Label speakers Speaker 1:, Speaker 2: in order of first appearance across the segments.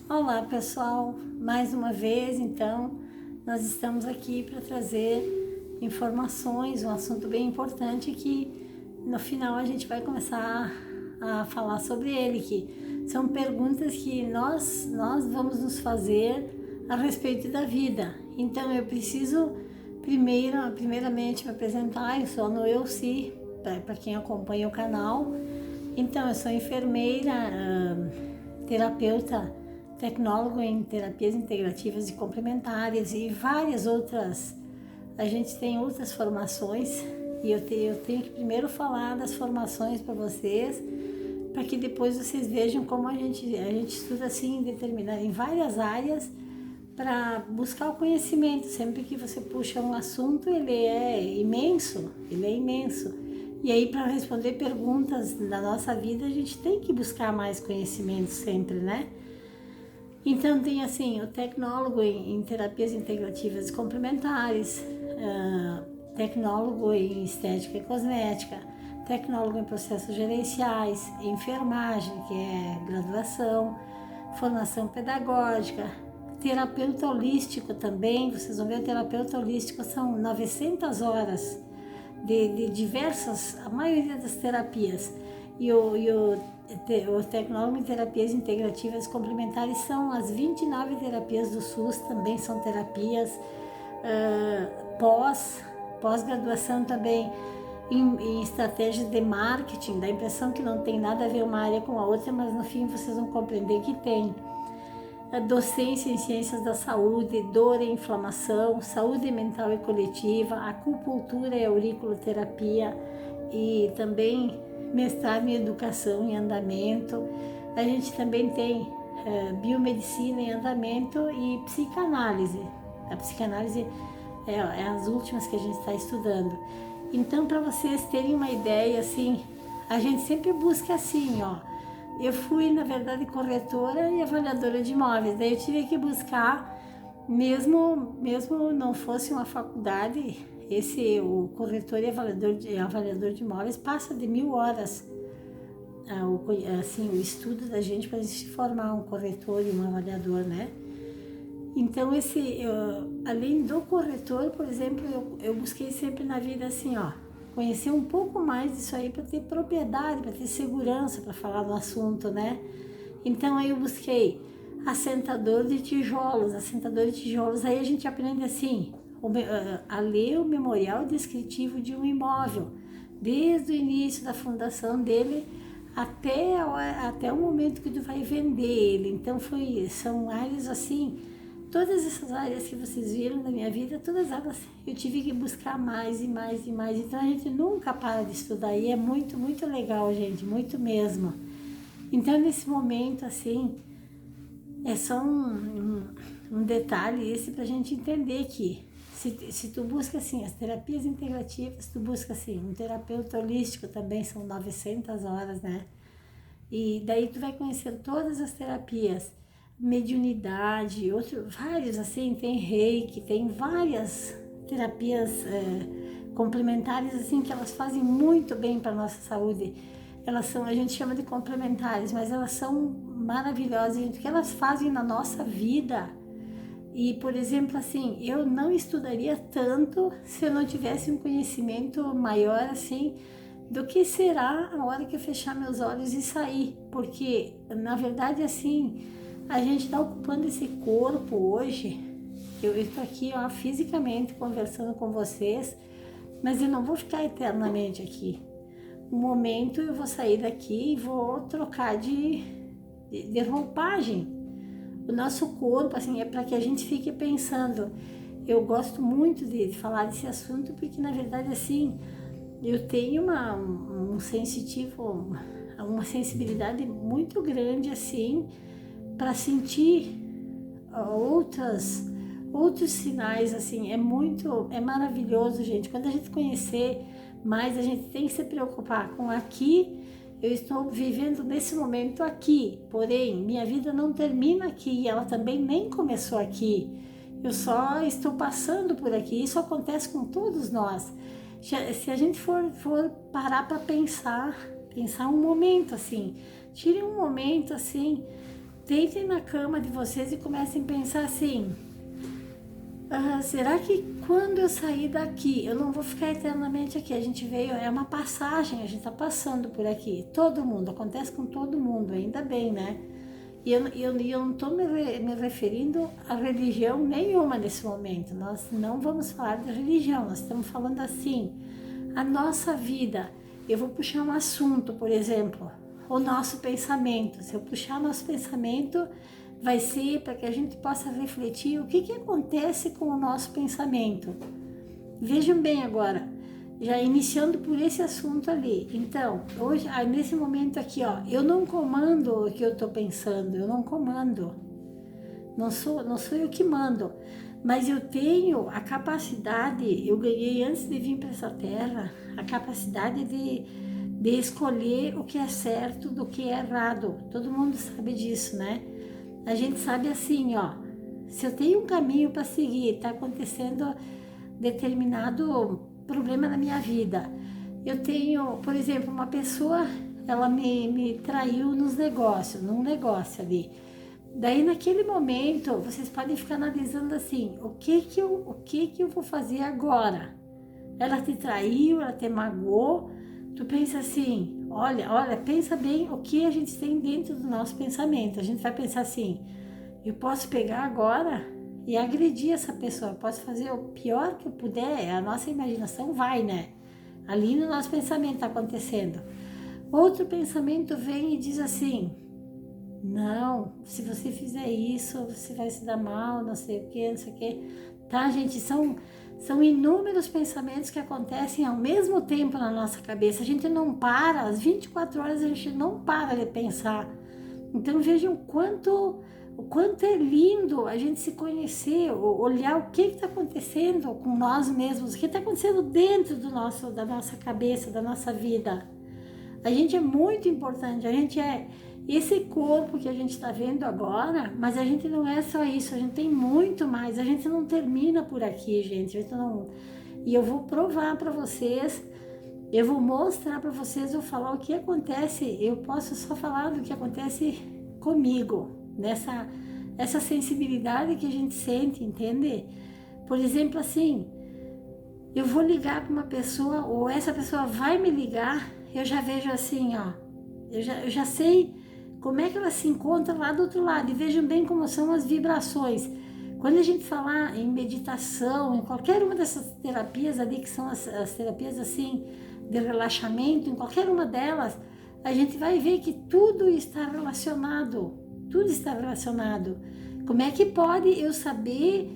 Speaker 1: Olá pessoal, mais uma vez então nós estamos aqui para trazer informações, um assunto bem importante que no final a gente vai começar a falar sobre ele, que são perguntas que nós vamos nos fazer a respeito da vida. Então eu preciso primeiramente me apresentar. Eu sou a Noelci, para quem acompanha o canal. Então eu sou enfermeira, terapeuta, tecnólogo em terapias integrativas e complementares e várias outras. A gente tem outras formações e eu tenho que primeiro falar das formações para vocês, para que depois vocês vejam como a gente estuda assim em várias áreas para buscar o conhecimento. Sempre que você puxa um assunto, ele é imenso. E aí, para responder perguntas da nossa vida, a gente tem que buscar mais conhecimento sempre, né? Então tem assim, o tecnólogo em terapias integrativas e complementares, tecnólogo em estética e cosmética, tecnólogo em processos gerenciais, enfermagem, que é graduação, formação pedagógica, terapeuta holístico também. Vocês vão ver, o terapeuta holístico são 900 horas de diversas, a maioria das terapias. E o tecnólogo em terapias integrativas complementares são as 29 terapias do SUS, também são terapias. Pós-graduação também em estratégias de marketing. Dá a impressão que não tem nada a ver uma área com a outra, mas no fim vocês vão compreender que tem. A docência em ciências da saúde, dor e inflamação, saúde mental e coletiva, acupuntura e auriculoterapia e também mestrado em educação em andamento. A gente também tem biomedicina em andamento e psicanálise. A psicanálise é as últimas que a gente está estudando. Então, para vocês terem uma ideia, assim, a gente sempre busca assim, ó. Eu fui, na verdade, corretora e avaliadora de imóveis. Daí eu tive que buscar, mesmo não fosse uma faculdade, o corretor e avaliador de imóveis passa de 1000 horas. Assim, o estudo da gente para se formar um corretor e um avaliador, né? Então, além do corretor, por exemplo, eu busquei sempre na vida assim, ó, conhecer um pouco mais disso aí para ter propriedade, para ter segurança para falar do assunto, né? Então aí eu busquei assentador de tijolos, aí a gente aprende assim, a ler o memorial descritivo de um imóvel, desde o início da fundação dele até o momento que tu vai vender ele. Então são áreas assim. Todas essas áreas que vocês viram na minha vida, todas elas eu tive que buscar mais e mais e mais. Então a gente nunca para de estudar e é muito, muito legal, gente, muito mesmo. Então nesse momento, assim, é só um detalhe esse pra gente entender que se tu busca assim as terapias integrativas, tu busca assim um terapeuta holístico também, são 900 horas, né? E daí tu vai conhecer todas as terapias, mediunidade, vários assim, tem reiki, tem várias terapias complementares assim que elas fazem muito bem para nossa saúde. Elas são, a gente chama de complementares, mas elas são maravilhosas, gente, o que elas fazem na nossa vida. E, por exemplo, assim, eu não estudaria tanto se eu não tivesse um conhecimento maior, assim, do que será a hora que eu fechar meus olhos e sair. Porque, na verdade, assim, a gente está ocupando esse corpo hoje. Eu estou aqui, ó, fisicamente conversando com vocês, mas eu não vou ficar eternamente aqui. Um momento eu vou sair daqui e vou trocar de roupagem. O nosso corpo, assim, é para que a gente fique pensando. Eu gosto muito de falar desse assunto porque, na verdade, assim, eu tenho uma sensibilidade muito grande, assim, para sentir outros sinais, assim, é maravilhoso, gente. Quando a gente conhecer mais, a gente tem que se preocupar com aqui. Eu estou vivendo nesse momento aqui, porém, minha vida não termina aqui, ela também nem começou aqui. Eu só estou passando por aqui, isso acontece com todos nós. Se a gente for parar para pensar um momento assim, tire um momento assim, deitem na cama de vocês e comecem a pensar assim, será que quando eu sair daqui, eu não vou ficar eternamente aqui? A gente veio, é uma passagem, a gente está passando por aqui. Todo mundo, acontece com todo mundo, ainda bem, né? E eu não estou me referindo a religião nenhuma nesse momento. Nós não vamos falar de religião, nós estamos falando assim, a nossa vida. Eu vou puxar um assunto, por exemplo, o nosso pensamento. Se eu puxar nosso pensamento, vai ser para que a gente possa refletir o que acontece com o nosso pensamento. Vejam bem agora, já iniciando por esse assunto ali. Então, hoje, nesse momento aqui, ó, eu não comando o que eu estou pensando, eu não comando. Não sou eu que mando, mas eu tenho a capacidade, eu ganhei antes de vir para essa terra, a capacidade de escolher o que é certo do que é errado. Todo mundo sabe disso, né? A gente sabe assim, ó, se eu tenho um caminho para seguir, está acontecendo determinado problema na minha vida. Eu tenho, por exemplo, uma pessoa, ela me traiu num negócio ali. Daí naquele momento, vocês podem ficar analisando assim, o que eu vou fazer agora? Ela te traiu, ela te magoou, tu pensa assim, olha, pensa bem o que a gente tem dentro do nosso pensamento. A gente vai pensar assim, eu posso pegar agora e agredir essa pessoa, eu posso fazer o pior que eu puder, a nossa imaginação vai, né? Ali no nosso pensamento está acontecendo. Outro pensamento vem e diz assim, não, se você fizer isso, você vai se dar mal, não sei o que, tá, gente? São inúmeros pensamentos que acontecem ao mesmo tempo na nossa cabeça. A gente não para, às 24 horas a gente não para de pensar. Então vejam o quanto é lindo a gente se conhecer, olhar o que está acontecendo com nós mesmos, o que está acontecendo dentro da nossa cabeça, da nossa vida. A gente é muito importante, a gente é esse corpo que a gente está vendo agora, mas a gente não é só isso, a gente tem muito mais, a gente não termina por aqui, gente. E eu vou provar para vocês, eu vou mostrar para vocês, eu vou falar o que acontece, eu posso só falar do que acontece comigo, essa sensibilidade que a gente sente, entende? Por exemplo, assim, eu vou ligar para uma pessoa, ou essa pessoa vai me ligar, eu já vejo assim, ó, eu já sei como é que ela se encontra lá do outro lado, e vejam bem como são as vibrações. Quando a gente falar em meditação, em qualquer uma dessas terapias ali, que são as terapias assim, de relaxamento, em qualquer uma delas, a gente vai ver que tudo está relacionado, Como é que pode eu saber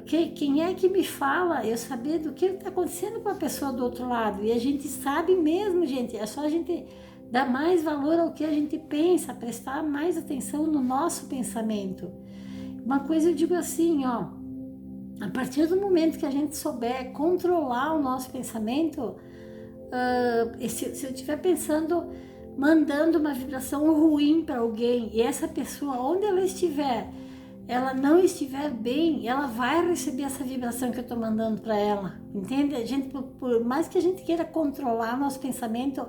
Speaker 1: quem é que me fala, eu saber do que está acontecendo com a pessoa do outro lado? E a gente sabe mesmo, gente, é só a gente dar mais valor ao que a gente pensa, prestar mais atenção no nosso pensamento. Uma coisa eu digo assim, ó, a partir do momento que a gente souber controlar o nosso pensamento, se eu estiver pensando, mandando uma vibração ruim para alguém, e essa pessoa, onde ela estiver, ela não estiver bem, ela vai receber essa vibração que eu estou mandando para ela, entende? A gente, por mais que a gente queira controlar nosso pensamento,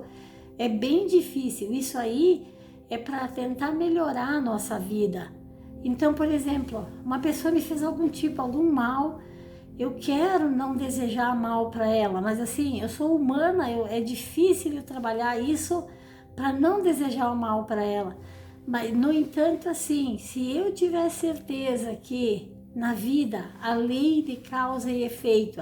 Speaker 1: é bem difícil. Isso aí é para tentar melhorar a nossa vida. Então, por exemplo, uma pessoa me fez algum mal, eu quero não desejar mal para ela, mas assim, eu sou humana, é difícil eu trabalhar isso para não desejar o mal para ela. Mas, no entanto, assim, se eu tiver certeza que na vida a lei de causa e efeito,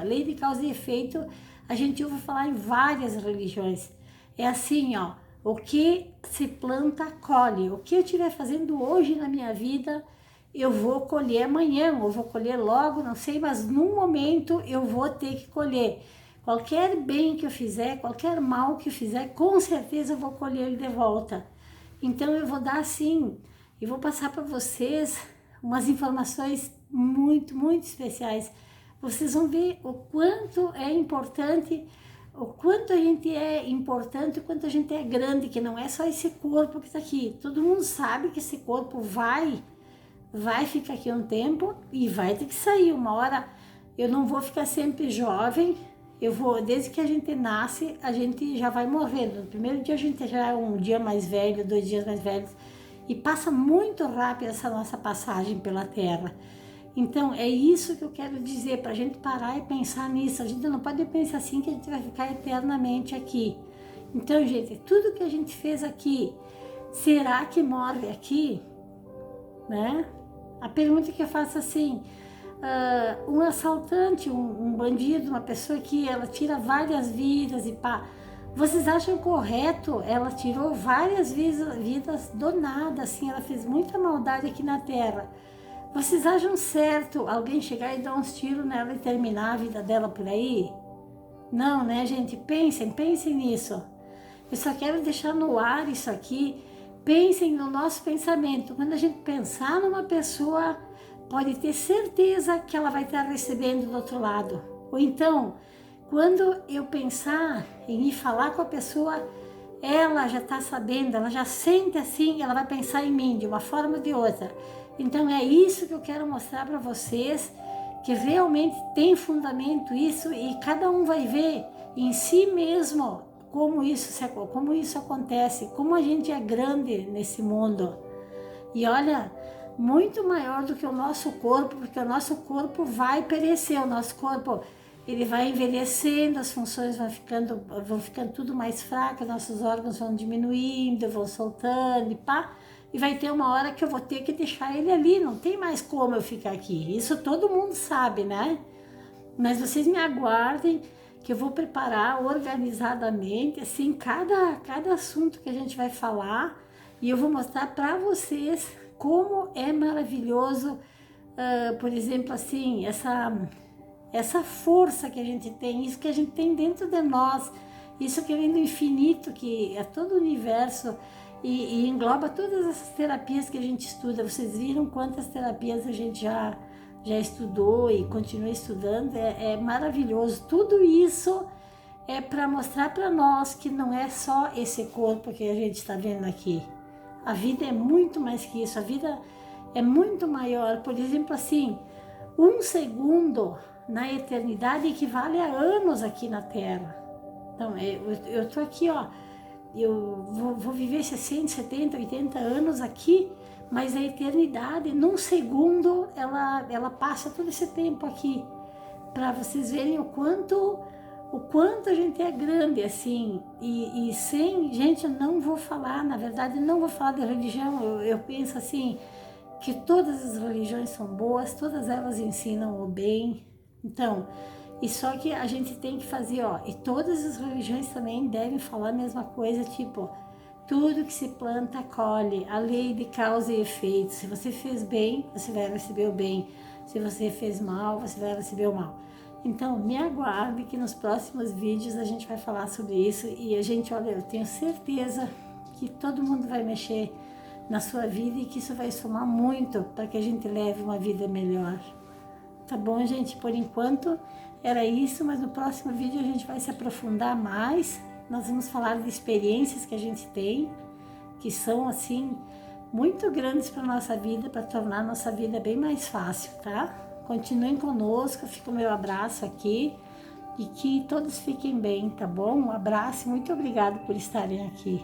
Speaker 1: a gente ouve falar em várias religiões. É assim, ó, o que se planta, colhe. O que eu estiver fazendo hoje na minha vida, eu vou colher amanhã, ou vou colher logo, não sei, mas num momento eu vou ter que colher. Qualquer bem que eu fizer, qualquer mal que eu fizer, com certeza eu vou colher ele de volta. Então eu vou dar assim, eu vou passar para vocês umas informações muito, muito especiais. Vocês vão ver o quanto é importante, o quanto a gente é importante, o quanto a gente é grande, que não é só esse corpo que está aqui. Todo mundo sabe que esse corpo vai ficar aqui um tempo e vai ter que sair. Uma hora eu não vou ficar sempre jovem, desde que a gente nasce, a gente já vai morrendo. No primeiro dia a gente já é um dia mais velho, 2 dias mais velhos, e passa muito rápido essa nossa passagem pela Terra. Então, é isso que eu quero dizer, para a gente parar e pensar nisso. A gente não pode pensar assim que a gente vai ficar eternamente aqui. Então, gente, tudo que a gente fez aqui, será que morre aqui? Né? A pergunta que eu faço assim, um assaltante, um bandido, uma pessoa que ela tira várias vidas e pá, vocês acham correto? Ela tirou várias vidas do nada, assim, ela fez muita maldade aqui na Terra. Vocês acham certo alguém chegar e dar uns tiros nela e terminar a vida dela por aí? Não, né, gente? Pensem nisso. Eu só quero deixar no ar isso aqui. Pensem no nosso pensamento. Quando a gente pensar numa pessoa, pode ter certeza que ela vai estar recebendo do outro lado. Ou então, quando eu pensar em ir falar com a pessoa, ela já está sabendo, ela já sente assim, ela vai pensar em mim de uma forma ou de outra. Então é isso que eu quero mostrar para vocês, que realmente tem fundamento isso e cada um vai ver em si mesmo como isso acontece, como a gente é grande nesse mundo. E olha, muito maior do que o nosso corpo, porque o nosso corpo vai perecer, o nosso corpo ele vai envelhecendo, as funções vão ficando tudo mais fracas, nossos órgãos vão diminuindo, vão soltando e pá. E vai ter uma hora que eu vou ter que deixar ele ali, não tem mais como eu ficar aqui. Isso todo mundo sabe, né? Mas vocês me aguardem que eu vou preparar organizadamente, assim, cada assunto que a gente vai falar e eu vou mostrar para vocês como é maravilhoso, por exemplo, assim, essa força que a gente tem, isso que a gente tem dentro de nós, isso que vem do infinito, que é todo o universo, e engloba todas essas terapias que a gente estuda. Vocês viram quantas terapias a gente já estudou e continua estudando, é maravilhoso. Tudo isso é para mostrar para nós que não é só esse corpo que a gente está vendo aqui. A vida é muito mais que isso, a vida é muito maior. Por exemplo, assim, um segundo na eternidade equivale a anos aqui na Terra. Então, eu estou aqui, ó, eu vou viver 60, 70, 80 anos aqui, mas a eternidade, num segundo, ela passa todo esse tempo aqui, para vocês verem o quanto a gente é grande, assim, e sem, gente, eu não vou falar, na verdade, não vou falar de religião, eu penso assim, que todas as religiões são boas, todas elas ensinam o bem, então, e só que a gente tem que fazer, ó, e todas as religiões também devem falar a mesma coisa, tipo, tudo que se planta, colhe, a lei de causa e efeito. Se você fez bem, você vai receber o bem. Se você fez mal, você vai receber o mal. Então, me aguarde que nos próximos vídeos a gente vai falar sobre isso e a gente, olha, eu tenho certeza que todo mundo vai mexer na sua vida e que isso vai somar muito para que a gente leve uma vida melhor. Tá bom, gente? Por enquanto era isso, mas no próximo vídeo a gente vai se aprofundar mais. Nós vamos falar de experiências que a gente tem, que são, assim, muito grandes para a nossa vida, para tornar a nossa vida bem mais fácil, tá? Continuem conosco, fica o meu abraço aqui e que todos fiquem bem, tá bom? Um abraço e muito obrigado por estarem aqui.